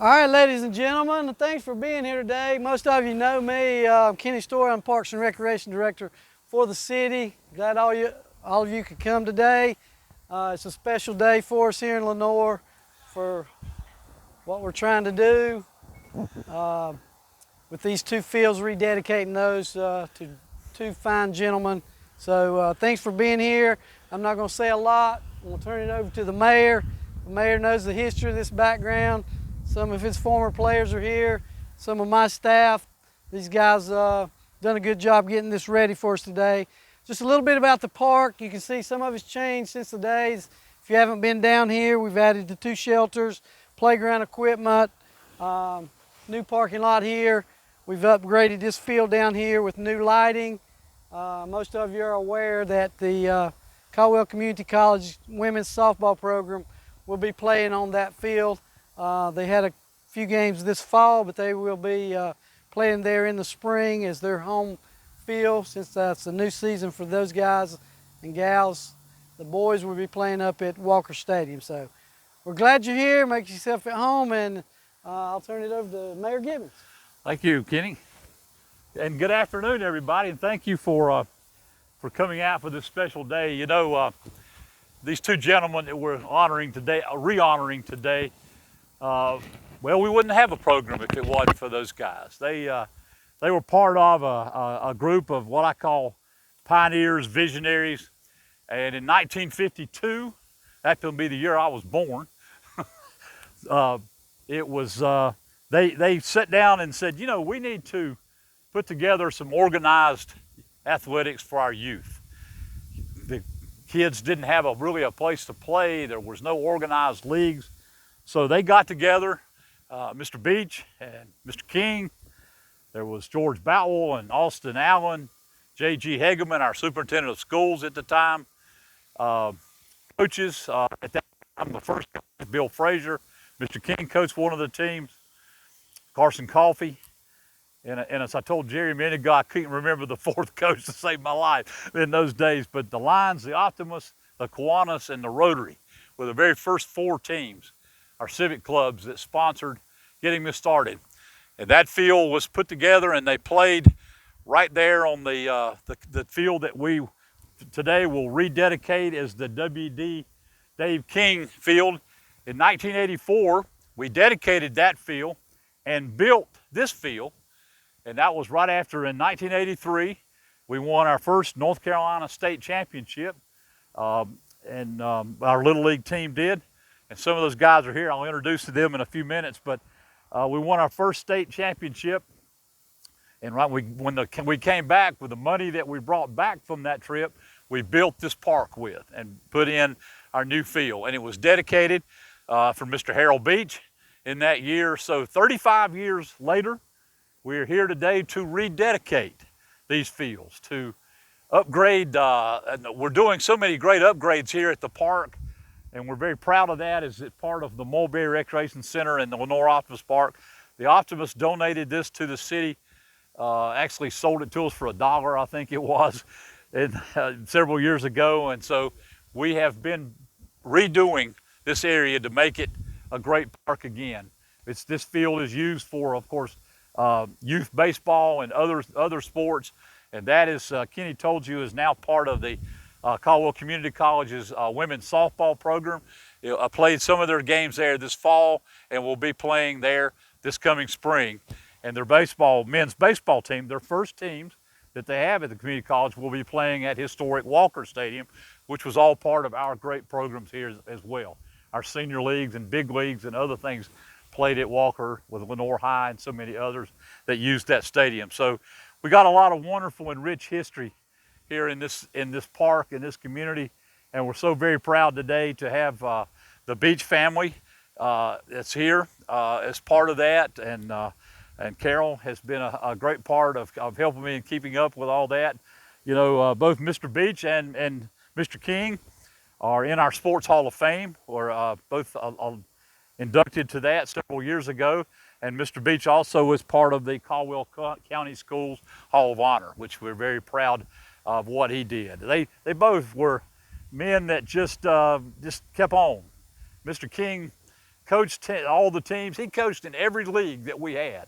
All right, ladies and gentlemen, thanks for being here today. Most of you know me. I'm Kenny Story. I'm Parks and Recreation Director for the city. Glad all of you could come today. It's a special day for us here in Lenoir for what we're trying to do with these two fields, rededicating those to two fine gentlemen. So thanks for being here. I'm not going to say a lot. I'm going to turn it over to the mayor. The mayor knows the history of this background. Some of his former players are here, some of my staff. These guys done a good job getting this ready for us today. Just a little bit about the park. You can see some of it's changed since the days. If you haven't been down here, we've added the 2 shelters, playground equipment, new parking lot here. We've upgraded this field down here with new lighting. Most of you are aware that the Caldwell Community College women's softball program will be playing on that field. They had a few games this fall, but they will be playing there in the spring as their home field, since that's a new season for those guys and gals. The boys will be playing up at Walker Stadium. So we're glad you're here. Make yourself at home, and I'll turn it over to Mayor Gibbons. Thank you, Kenny. And good afternoon, everybody, and thank you for coming out for this special day. You know, these two gentlemen that we're honoring today, re-honoring today, well, we wouldn't have a program if it wasn't for those guys. They were part of a group of what I call pioneers, visionaries. And in 1952, that will be the year I was born, they sat down and said, you know, we need to put together some organized athletics for our youth. The kids didn't have really a place to play. There was no organized leagues. So they got together, Mr. Beach and Mr. King. There was George Boutwell and Austin Allen, J.G. Hegeman, our superintendent of schools at the time. Coaches at that time, the first coach, Bill Frazier. Mr. King coached one of the teams, Carson Coffey. And as I told Jerry a minute ago, I couldn't remember the fourth coach to save my life in those days. But the Lions, the Optimists, the Kiwanis, and the Rotary were the very first 4 teams, our civic clubs, that sponsored getting this started. And that field was put together, and they played right there on the field that we today will rededicate as the W.D. Dave King Field. In 1984, we dedicated that field and built this field. And that was right after, in 1983, we won our first North Carolina state championship. And our Little League team did. And some of those guys are here. I'll introduce them in a few minutes. But we won our first state championship. And when we came back with the money that we brought back from that trip, we built this park with and put in our new field. And it was dedicated for Mr. Harold Beach in that year. So 35 years later, we're here today to rededicate these fields, to upgrade. And we're doing so many great upgrades here at the park, and we're very proud of that as it's part of the Mulberry Recreation Center and the Lenoir Optimist Park. The Optimists donated this to the city, actually sold it to us for $1, I think it was, several years ago. And so we have been redoing this area to make it a great park again. This field is used for, of course, youth baseball and other sports, and that, is Kenny told you, is now part of the Caldwell Community College's women's softball program. I played some of their games there this fall, and we'll be playing there this coming spring. And their men's baseball team, their first teams that they have at the community college, will be playing at historic Walker Stadium, which was all part of our great programs here as well. Our senior leagues and big leagues and other things played at Walker with Lenoir High and so many others that used that stadium. So we got a lot of wonderful and rich history here in this park, in this community, and we're so very proud today to have the Beach family that's here as part of that, and Carol has been a great part of helping me in keeping up with all that. You know, both Mr. Beach and Mr. King are in our Sports Hall of Fame, or both inducted to that several years ago, and Mr. Beach also was part of the Caldwell County Schools Hall of Honor, which we're very proud of what he did. They both were men that just kept on. Mr. King coached all the teams. He coached in every league that we had.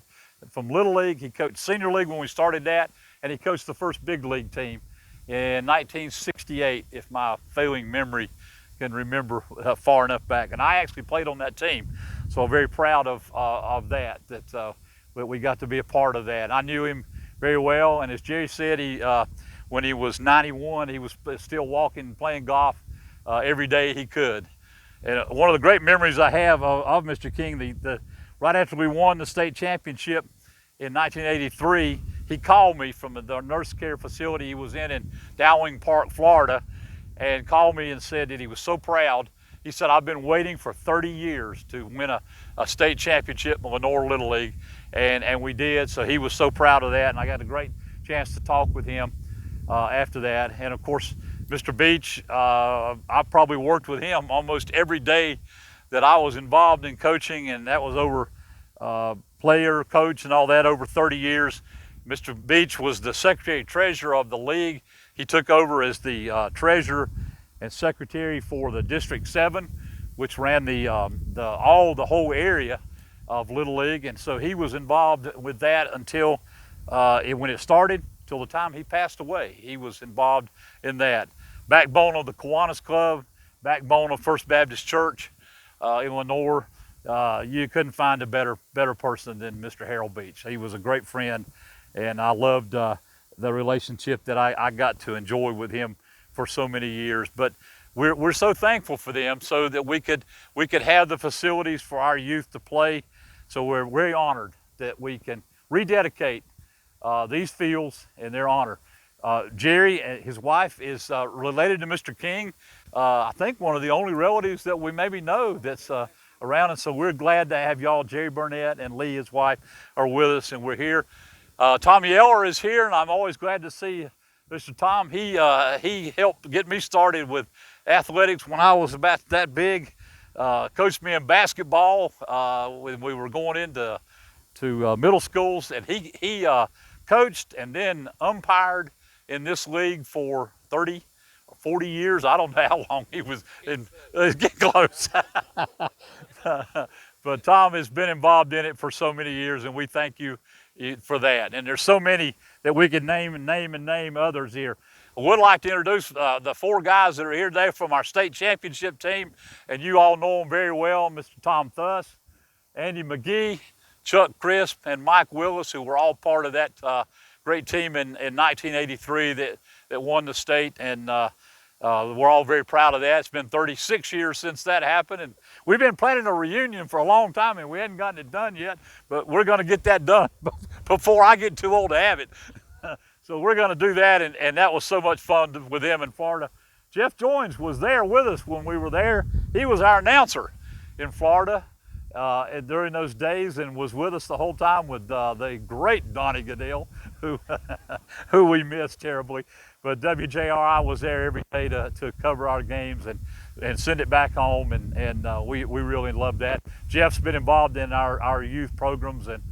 From Little League, he coached Senior League when we started that, and he coached the first big league team in 1968, if my failing memory can remember far enough back. And I actually played on that team, so I'm very proud of that we got to be a part of that. I knew him very well, and as Jerry said, when he was 91, he was still walking and playing golf every day he could. And one of the great memories I have of Mr. King, right after we won the state championship in 1983, he called me from the nurse care facility he was in Dowling Park, Florida, and called me and said that he was so proud. He said, I've been waiting for 30 years to win a state championship in Lenoir Little League, and we did. So he was so proud of that, and I got a great chance to talk with him after that. And of course, Mr. Beach, I probably worked with him almost every day that I was involved in coaching, and that was over player, coach, and all that over 30 years. Mr. Beach was the secretary-treasurer of the league. He took over as the treasurer and secretary for the District 7, which ran the whole area of Little League, and so he was involved with that until when it started, till the time he passed away. He was involved in that. Backbone of the Kiwanis Club, backbone of First Baptist Church in Lenoir. You couldn't find a better person than Mr. Harold Beach. He was a great friend, and I loved the relationship that I got to enjoy with him for so many years. But we're so thankful for them, so that we could have the facilities for our youth to play. So we're very honored that we can rededicate these fields in their honor. Jerry, his wife, is related to Mr. King. I think one of the only relatives that we maybe know that's around, and so we're glad to have y'all. Jerry Burnett and Lee, his wife, are with us, and we're here. Tom Yeller is here, and I'm always glad to see Mr. Tom. He helped get me started with athletics when I was about that big. Coached me in basketball when we were going into middle schools, and he coached and then umpired in this league for 30 or 40 years. I don't know how long he was in. Get close. But Tom has been involved in it for so many years, and we thank you for that. And there's so many that we could name others here. I would like to introduce the four guys that are here today from our state championship team, and you all know them very well. Mr. Tom Thuss, Andy McGee, Chuck Crisp, and Mike Willis, who were all part of that great team in 1983 that won the state, and we're all very proud of that. It's been 36 years since that happened, and we've been planning a reunion for a long time, and we hadn't gotten it done yet, but we're going to get that done before I get too old to have it. So we're going to do that, and that was so much fun with them in Florida. Jeff Joins was there with us when we were there. He was our announcer in Florida during those days, and was with us the whole time with the great Donnie Goodell, who we missed terribly. But WJRI was there every day to cover our games and send it back home, and we really loved that. Jeff's been involved in our youth programs, and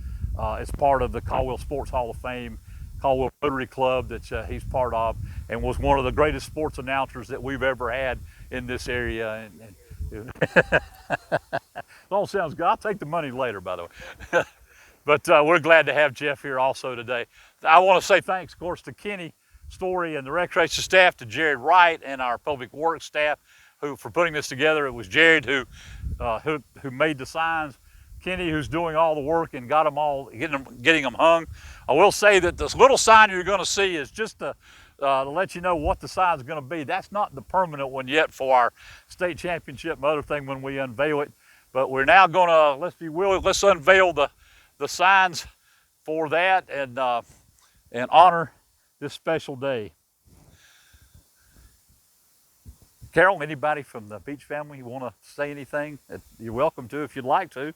is part of the Caldwell Sports Hall of Fame, Caldwell Rotary Club that he's part of, and was one of the greatest sports announcers that we've ever had in this area. It all sounds good. I'll take the money later, by the way. But we're glad to have Jeff here also today. I want to say thanks, of course, to Kenny Story and the recreation staff, to Jared Wright and our public works staff for putting this together. It was Jared who made the signs, Kenny who's doing all the work and got them all, getting them hung. I will say that this little sign you're going to see is just to let you know what the sign's going to be. That's not the permanent one yet for our state championship and other thing when we unveil it. But we're now going to, let's unveil the signs for that and honor this special day. Carol, anybody from the Beach family, you want to say anything? You're welcome to if you'd like to.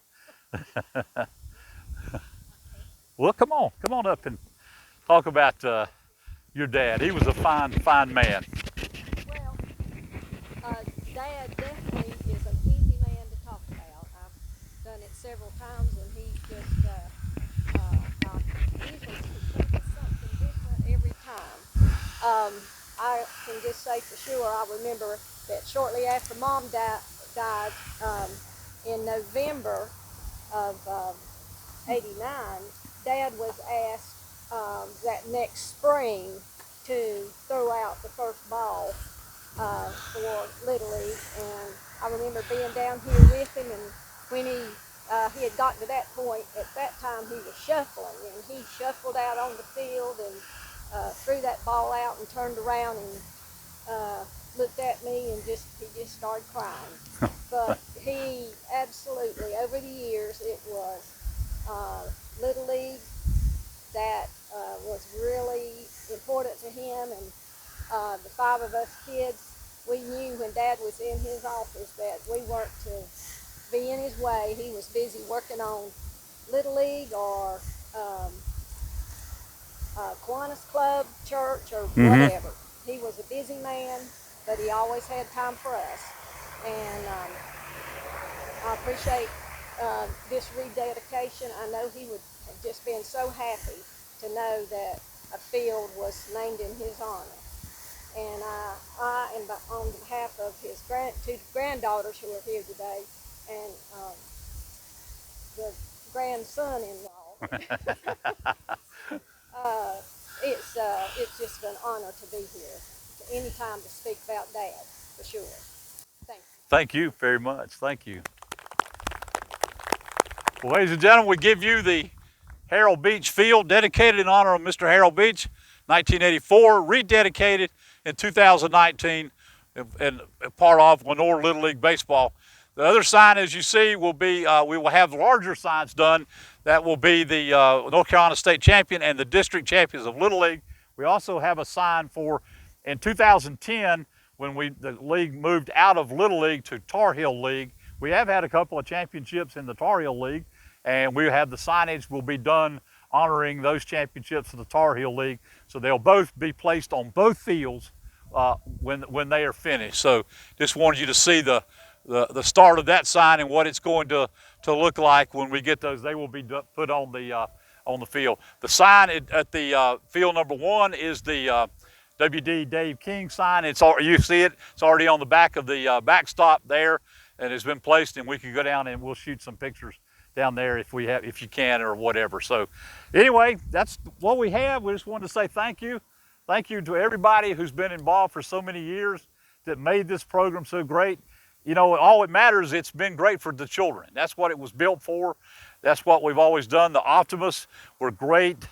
Well, come on up and talk about your dad. He was a fine man. Well, Dad definitely is an easy man to talk about. I've done it several times, and he just usually speaks something different every time. I can just say for sure, I remember that shortly after Mom died, in November of '89, Dad was asked that next spring to throw out the first ball for Little League, and I remember being down here with him, and when he had gotten to that point, at that time he was shuffling, and he shuffled out on the field and threw that ball out and turned around and looked at me and he just started crying. But he absolutely, over the years, it was Little League that was really important to him, and the 5 of us kids, we knew when Dad was in his office that we weren't to be in his way. He was busy working on Little League or Kiwanis Club, church, or whatever. He was a busy man, but he always had time for us. And I appreciate this rededication. I know he would have just been so happy to know that a field was named in his honor. And I and on behalf of his two granddaughters who are here today, and the grandson-in-law, it's just an honor to be here. Any time to speak about Dad, for sure. Thank you. Thank you very much. Thank you. Well, ladies and gentlemen, we give you the Harold Beach Field, dedicated in honor of Mr. Harold Beach, 1984, rededicated in 2019, and part of Lenoir Little League Baseball. The other sign, as you see, will be, we will have larger signs done. That will be the North Carolina State Champion and the District Champions of Little League. We also have a sign for, in 2010, when the league moved out of Little League to Tar Heel League. We have had a couple of championships in the Tar Heel League, and we have the signage will be done honoring those championships of the Tar Heel League. So they'll both be placed on both fields when they are finished. So just wanted you to see the start of that sign and what it's going to look like when we get those. They will be put on the field. The sign at the field number 1 is the WD Dave King sign. You see it. It's already on the back of the backstop there, and it's been placed. And we can go down and we'll shoot some pictures down there if you can or whatever. So anyway, that's what we have. We just wanted to say thank you. Thank you to everybody who's been involved for so many years that made this program so great. You know, all it matters, it's been great for the children. That's what it was built for. That's what we've always done. The Optimists were great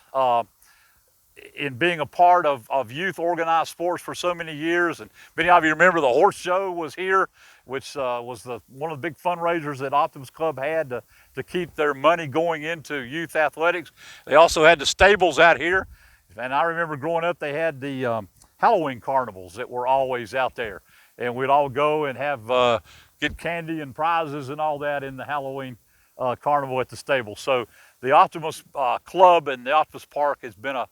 in being a part of youth organized sports for so many years. And many of you remember the horse show was here, which was one of the big fundraisers that Optimist Club had to keep their money going into youth athletics. They also had the stables out here. And I remember growing up, they had the Halloween carnivals that were always out there. And we'd all go and have get candy and prizes and all that in the Halloween carnival at the stable. So the Optimist Club and the Optimist Park has been a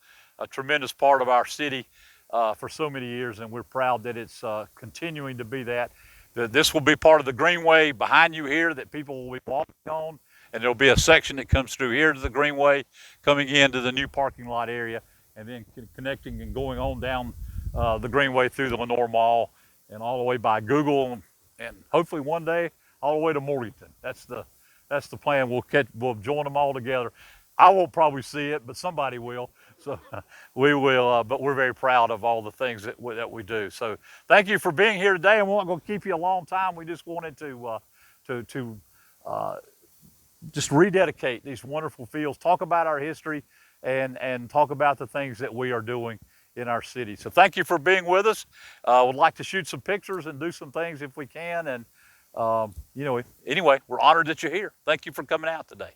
tremendous part of our city for so many years, and we're proud that it's continuing to be that. This will be part of the greenway behind you here that people will be walking on, and there'll be a section that comes through here to the greenway, coming into the new parking lot area, and then connecting and going on down the greenway through the Lenoir Mall and all the way by Google, and hopefully one day all the way to Morganton. That's the plan. We'll join them all together. I won't probably see it, but somebody will. So we will, but we're very proud of all the things that we do. So thank you for being here today, and we're not going to keep you a long time. We just wanted to just rededicate these wonderful fields, talk about our history, and talk about the things that we are doing in our city. So thank you for being with us. Would like to shoot some pictures and do some things if we can. And you know, anyway, we're honored that you're here. Thank you for coming out today.